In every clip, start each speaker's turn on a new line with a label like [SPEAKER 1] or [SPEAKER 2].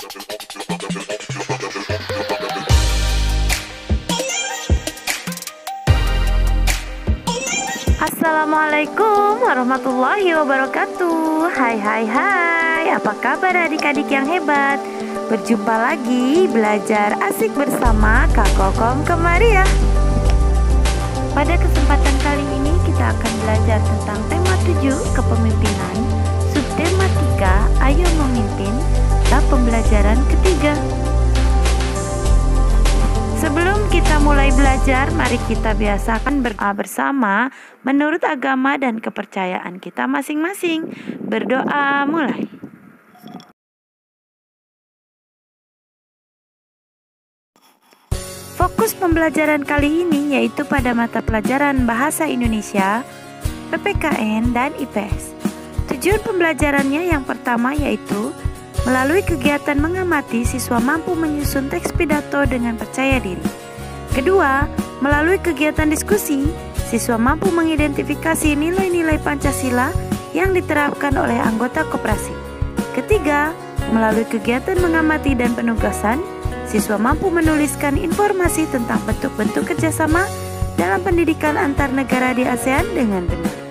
[SPEAKER 1] Assalamualaikum warahmatullahi wabarakatuh. Hai, apa kabar adik-adik yang hebat? Berjumpa lagi belajar asik bersama Kak Kokom Kemaria. Pada kesempatan kali ini kita akan belajar tentang tema 7 kepemimpinan, subtema 3 ayo memimpin, bab pembelajaran ketiga. Sebelum kita mulai belajar, mari kita biasakan berdoa bersama menurut agama dan kepercayaan kita masing-masing. Berdoa mulai. Fokus pembelajaran kali ini yaitu pada mata pelajaran Bahasa Indonesia, PPKN, dan IPS. Tujuan pembelajarannya yang pertama yaitu melalui kegiatan mengamati, siswa mampu menyusun teks pidato dengan percaya diri. Kedua, melalui kegiatan diskusi, siswa mampu mengidentifikasi nilai-nilai Pancasila yang diterapkan oleh anggota koperasi. Ketiga, melalui kegiatan mengamati dan penugasan, siswa mampu menuliskan informasi tentang bentuk-bentuk kerjasama dalam pendidikan antar negara di ASEAN dengan benar.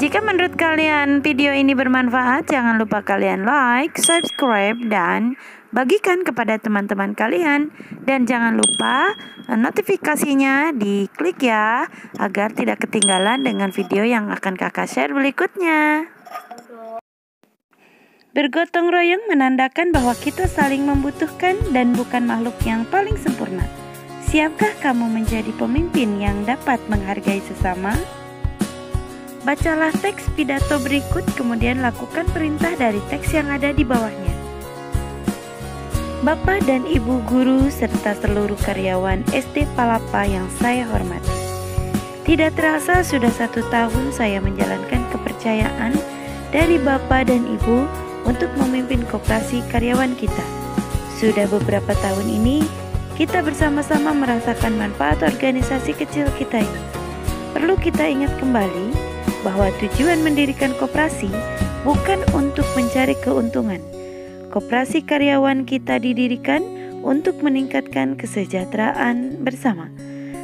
[SPEAKER 1] Jika menurut kalian video ini bermanfaat, jangan lupa kalian like, subscribe, dan bagikan kepada teman-teman kalian. Dan jangan lupa notifikasinya diklik ya, agar tidak ketinggalan dengan video yang akan kakak share berikutnya. Bergotong royong menandakan bahwa kita saling membutuhkan dan bukan makhluk yang paling sempurna. Siapkah kamu menjadi pemimpin yang dapat menghargai sesama? Bacalah teks pidato berikut, kemudian lakukan perintah dari teks yang ada di bawahnya. Bapak dan Ibu guru serta seluruh karyawan SD Palapa yang saya hormati. Tidak terasa sudah 1 tahun saya menjalankan kepercayaan dari Bapak dan Ibu untuk memimpin koperasi karyawan kita. Sudah beberapa tahun ini, kita bersama-sama merasakan manfaat organisasi kecil kita ini. Perlu kita ingat kembali bahwa tujuan mendirikan koperasi bukan untuk mencari keuntungan. Koperasi karyawan kita didirikan untuk meningkatkan kesejahteraan bersama.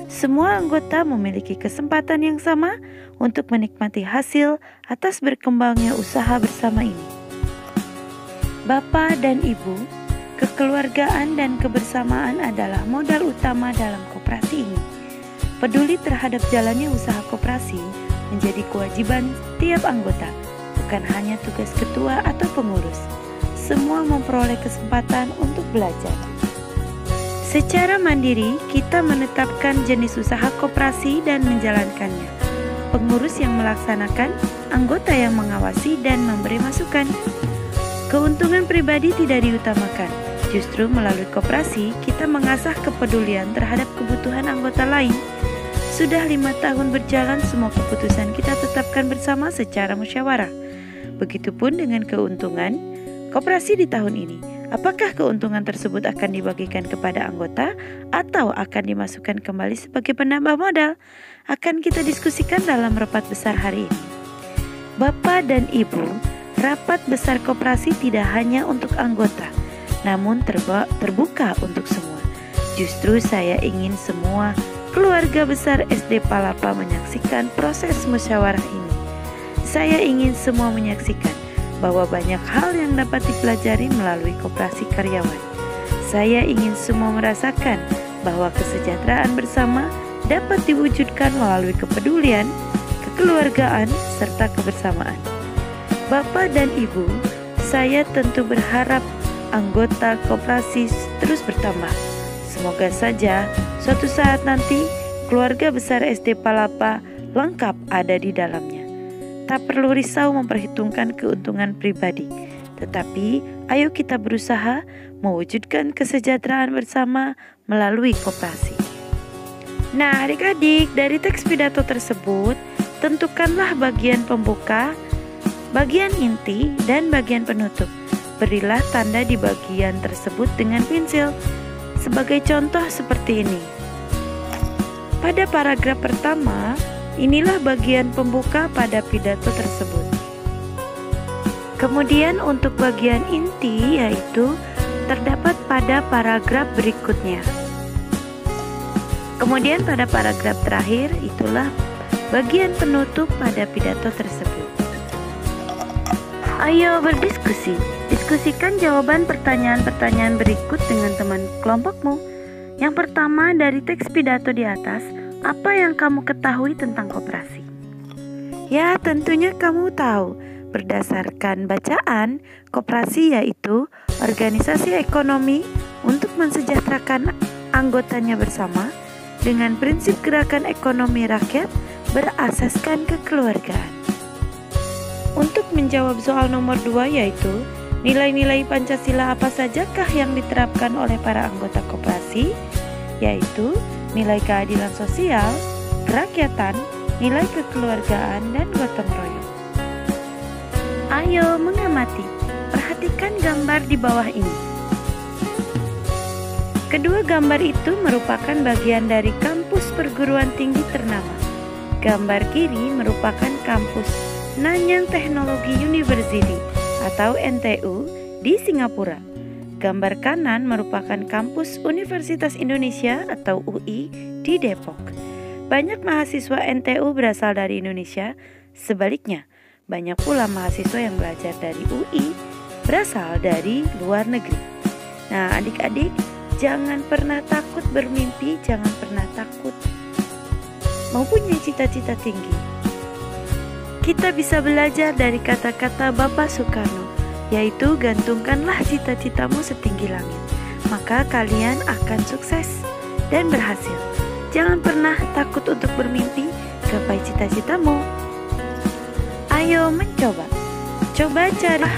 [SPEAKER 1] Semua anggota memiliki kesempatan yang sama untuk menikmati hasil atas berkembangnya usaha bersama ini. Bapak dan Ibu, kekeluargaan dan kebersamaan adalah modal utama dalam koperasi ini. Peduli terhadap jalannya usaha koperasi menjadi kewajiban tiap anggota, bukan hanya tugas ketua atau pengurus. Semua memperoleh kesempatan untuk belajar. Secara mandiri, kita menetapkan jenis usaha koperasi dan menjalankannya. Pengurus yang melaksanakan, anggota yang mengawasi dan memberi masukan. Keuntungan pribadi tidak diutamakan. Justru melalui koperasi, kita mengasah kepedulian terhadap kebutuhan anggota lain. Sudah 5 tahun berjalan, semua keputusan kita tetapkan bersama secara musyawarah. Begitupun dengan keuntungan koperasi di tahun ini. Apakah keuntungan tersebut akan dibagikan kepada anggota atau akan dimasukkan kembali sebagai penambah modal? Akan kita diskusikan dalam rapat besar hari ini. Bapak dan Ibu, rapat besar koperasi tidak hanya untuk anggota, namun terbuka untuk semua. Justru saya ingin semua keluarga besar SD Palapa menyaksikan proses musyawarah ini. Saya ingin semua menyaksikan bahwa banyak hal yang dapat dipelajari melalui koperasi karyawan. Saya ingin semua merasakan bahwa kesejahteraan bersama dapat diwujudkan melalui kepedulian, kekeluargaan, serta kebersamaan. Bapak dan Ibu, saya tentu berharap anggota koperasi terus bertambah. Semoga saja suatu saat nanti keluarga besar SD Palapa lengkap ada di dalamnya. Tak perlu risau memperhitungkan keuntungan pribadi, tetapi ayo kita berusaha mewujudkan kesejahteraan bersama melalui koperasi. Nah adik-adik, dari teks pidato tersebut tentukanlah bagian pembuka, bagian inti, dan bagian penutup. berilah tanda di bagian tersebut dengan pensil. Sebagai contoh seperti ini. Pada paragraf pertama, inilah bagian pembuka pada pidato tersebut. Kemudian untuk bagian inti yaitu terdapat pada paragraf berikutnya. Kemudian pada paragraf terakhir itulah bagian penutup pada pidato tersebut. Ayo berdiskusi. Diskusikan jawaban pertanyaan-pertanyaan berikut dengan teman kelompokmu. Yang pertama, dari teks pidato di atas, apa yang kamu ketahui tentang koperasi? Ya, tentunya kamu tahu. Berdasarkan bacaan, koperasi yaitu organisasi ekonomi untuk mensejahterakan anggotanya bersama dengan prinsip gerakan ekonomi rakyat berasaskan kekeluargaan. Untuk menjawab soal nomor 2 yaitu nilai-nilai Pancasila apa sajakah yang diterapkan oleh para anggota koperasi? Yaitu nilai keadilan sosial, kerakyatan, nilai kekeluargaan, dan gotong royong. Ayo mengamati, perhatikan gambar di bawah ini. Kedua gambar itu merupakan bagian dari kampus perguruan tinggi ternama. Gambar kiri merupakan kampus Nanyang Technology University atau NTU di Singapura. Gambar kanan merupakan kampus Universitas Indonesia atau UI di Depok. Banyak mahasiswa NTU berasal dari Indonesia, sebaliknya banyak pula mahasiswa yang belajar dari UI berasal dari luar negeri. Nah, adik-adik, jangan pernah takut bermimpi, jangan pernah takut mempunyai cita-cita tinggi. Kita bisa belajar dari kata-kata Bapak Soekarno, yaitu gantungkanlah cita-citamu setinggi langit, maka kalian akan sukses dan berhasil. Jangan pernah takut untuk bermimpi, gapai cita-citamu. Ayo mencoba. Coba cari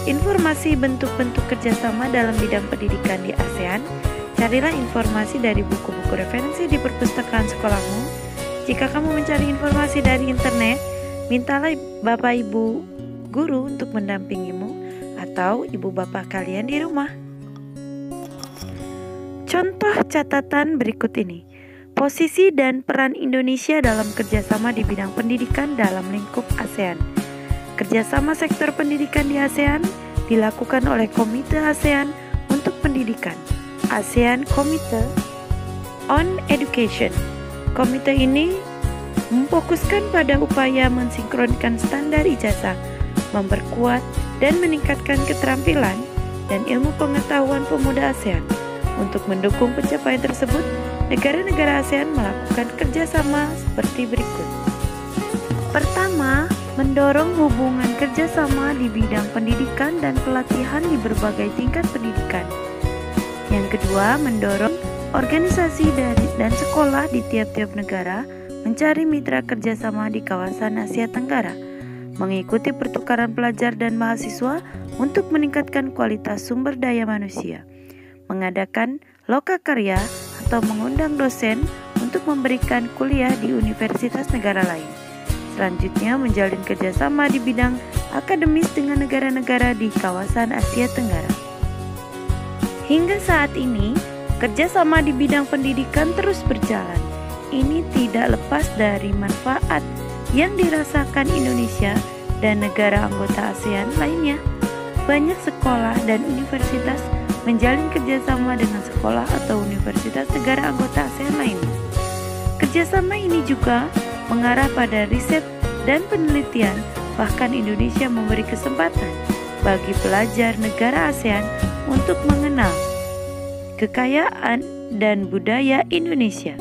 [SPEAKER 1] informasi bentuk-bentuk kerjasama dalam bidang pendidikan di ASEAN. Carilah informasi dari buku-buku referensi di perpustakaan sekolahmu. Jika kamu mencari informasi dari internet, mintalah bapak ibu guru untuk mendampingimu atau ibu bapak kalian di rumah. Contoh catatan berikut ini. Posisi dan peran Indonesia dalam kerjasama di bidang pendidikan dalam lingkup ASEAN. Kerjasama sektor pendidikan di ASEAN dilakukan oleh Komite ASEAN untuk Pendidikan, ASEAN Committee on Education. Komite ini memfokuskan pada upaya mensinkronkan standar ijazah, memperkuat dan meningkatkan keterampilan dan ilmu pengetahuan pemuda ASEAN. Untuk mendukung pencapaian tersebut, negara-negara ASEAN melakukan kerjasama seperti berikut. Pertama, mendorong hubungan kerjasama di bidang pendidikan dan pelatihan di berbagai tingkat pendidikan. Yang kedua, mendorong organisasi dan sekolah di tiap-tiap negara mencari mitra kerjasama di kawasan Asia Tenggara, mengikuti pertukaran pelajar dan mahasiswa untuk meningkatkan kualitas sumber daya manusia, mengadakan lokakarya atau mengundang dosen untuk memberikan kuliah di universitas negara lain. Selanjutnya, menjalin kerjasama di bidang akademis dengan negara-negara di kawasan Asia Tenggara. Hingga saat ini, kerjasama di bidang pendidikan terus berjalan. Ini tidak lepas dari manfaat yang dirasakan Indonesia dan negara anggota ASEAN lainnya. Banyak sekolah dan universitas menjalin kerjasama dengan sekolah atau universitas negara anggota ASEAN lainnya. Kerjasama ini juga mengarah pada riset dan penelitian, bahkan Indonesia memberi kesempatan bagi pelajar negara ASEAN untuk mengenal kekayaan dan budaya Indonesia.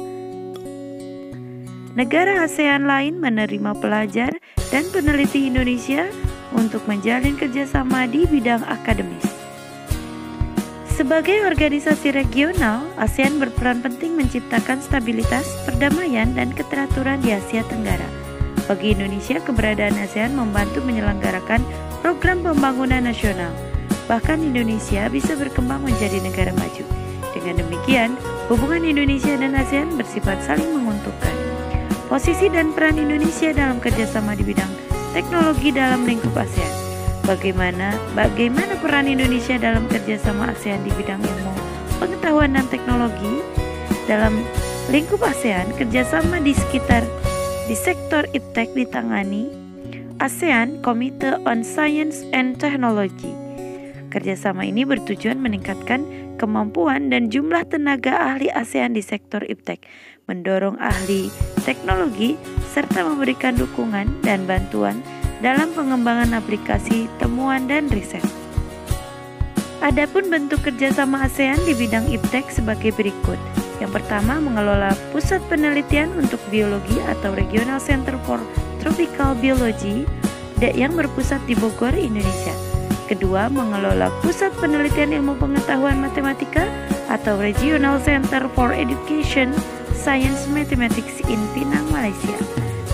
[SPEAKER 1] Negara ASEAN lain menerima pelajar dan peneliti Indonesia untuk menjalin kerjasama di bidang akademis. Sebagai organisasi regional, ASEAN berperan penting menciptakan stabilitas, perdamaian, dan keteraturan di Asia Tenggara. Bagi Indonesia, keberadaan ASEAN membantu menyelenggarakan program pembangunan nasional. Bahkan Indonesia bisa berkembang menjadi negara maju. Dengan demikian, hubungan Indonesia dan ASEAN bersifat saling menguntungkan. Posisi dan peran Indonesia dalam kerjasama di bidang teknologi dalam lingkup ASEAN. bagaimana peran Indonesia dalam kerjasama ASEAN di bidang ilmu pengetahuan dan teknologi. Dalam lingkup ASEAN, kerjasama di sektor iptek ditangani ASEAN Committee on Science and Technology. Kerjasama ini bertujuan meningkatkan kemampuan dan jumlah tenaga ahli ASEAN di sektor iptek, mendorong ahli teknologi, serta memberikan dukungan dan bantuan dalam pengembangan aplikasi, temuan, dan riset. Adapun bentuk kerjasama ASEAN di bidang iptek sebagai berikut. Yang pertama, mengelola pusat penelitian untuk biologi atau Regional Center for Tropical Biology yang berpusat di Bogor, Indonesia. Kedua, mengelola pusat penelitian ilmu pengetahuan matematika atau Regional Center for Education Science Mathematics in Penang, Malaysia.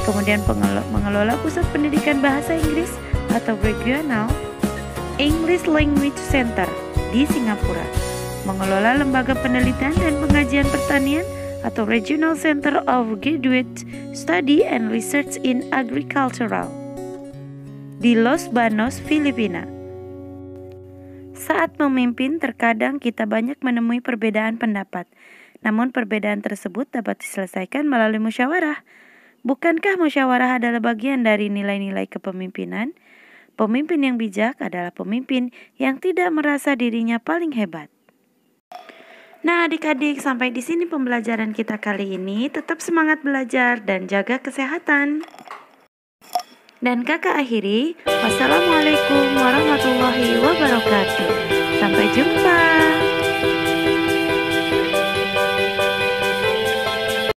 [SPEAKER 1] Kemudian mengelola pusat pendidikan bahasa Inggris atau Regional English Language Center di Singapura. Mengelola lembaga penelitian dan pengajian pertanian atau Regional Center of Graduate Study and Research in Agricultural di Los Banos, Filipina. Saat memimpin, terkadang kita banyak menemui perbedaan pendapat. Namun perbedaan tersebut dapat diselesaikan melalui musyawarah. Bukankah musyawarah adalah bagian dari nilai-nilai kepemimpinan? Pemimpin yang bijak adalah pemimpin yang tidak merasa dirinya paling hebat. Nah, adik-adik, sampai di sini pembelajaran kita kali ini. Tetap semangat belajar dan jaga kesehatan. Dan kakak akhiri, wassalamualaikum warahmatullahi wabarakatuh. Sampai jumpa.